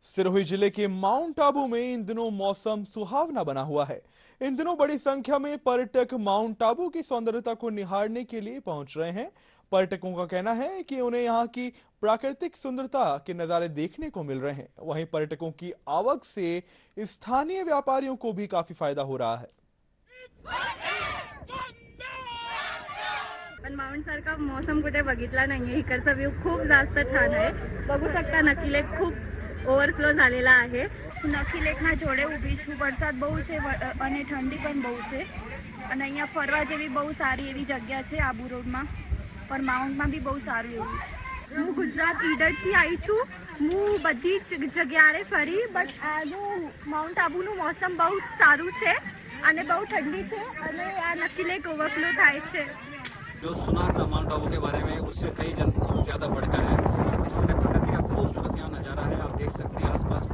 सिरोही जिले के माउंट आबू में इन दिनों मौसम सुहावना बना हुआ है। इन दिनों बड़ी संख्या में पर्यटक माउंट आबू की सौंदर्यता को निहारने के लिए पहुंच रहे हैं। पर्यटकों का कहना है कि उन्हें यहां की प्राकृतिक सुंदरता के नजारे देखने को मिल रहे हैं। वहीं पर्यटकों की आवक से स्थानीय व्यापारियों को भी काफी फायदा हो रहा है। पण माउंट सारखा मौसम कुठे बघितला नाहीये। इकडचा व्ह्यू खूप जास्त छान आहे। बघू शकता नक्की लेक खूप ओव्हरफ्लो झालेला आहे। નક્કી લેકના જોડે ઊભી છું। વરસાદ બહુ છે અને ઠંડી પણ બહુ છે અને અહીંયા ફરવા જેવી બહુ સારી એવી જગ્યા છે આબુ રોડમાં, પણ માઉન્ટમાં બી બહુ સારું એવું છે। હું ગુજરાત ઈડરથી આવી છું। હું બધી જ જગ્યાએ ફરી, બટ આનું માઉન્ટ આબુનું મોસમ બહુ સારું છે અને બહુ ઠંડી છે અને આ નક્કી લેક ઓવરફ્લો થાય છે। जो सुना था माउंट आबू के बारे में उससे कई ज़्यादा बढ़कर है। इसमें प्रकृति का खूबसूरत यहाँ नज़ारा है। आप देख सकते हैं आसपास